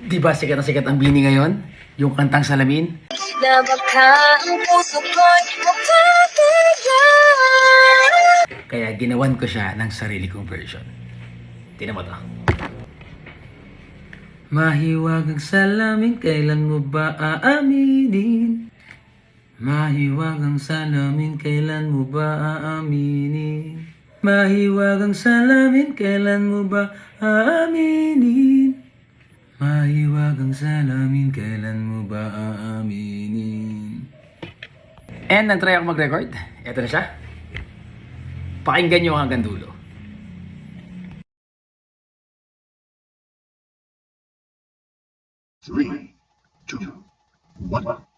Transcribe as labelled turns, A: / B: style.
A: Di ba sikat na sikat ang Bini ngayon? Yung kantang Salamin?
B: Na baka ang puso ko'y mapapayan.
A: Kaya ginawan ko siya ng sarili kong version. Tingnan mo to. Mahiwagang salamin, kailan mo ba aaminin? Mahiwagang salamin, kailan mo ba aaminin? Mahiwagang salamin, kailan mo ba aaminin? Mahiwagang salamin, kailan mo ba aaminin? And nag-try ako mag-record. Ito na siya. Pakinggan nyo hanggang dulo.
C: 3, 2, 1.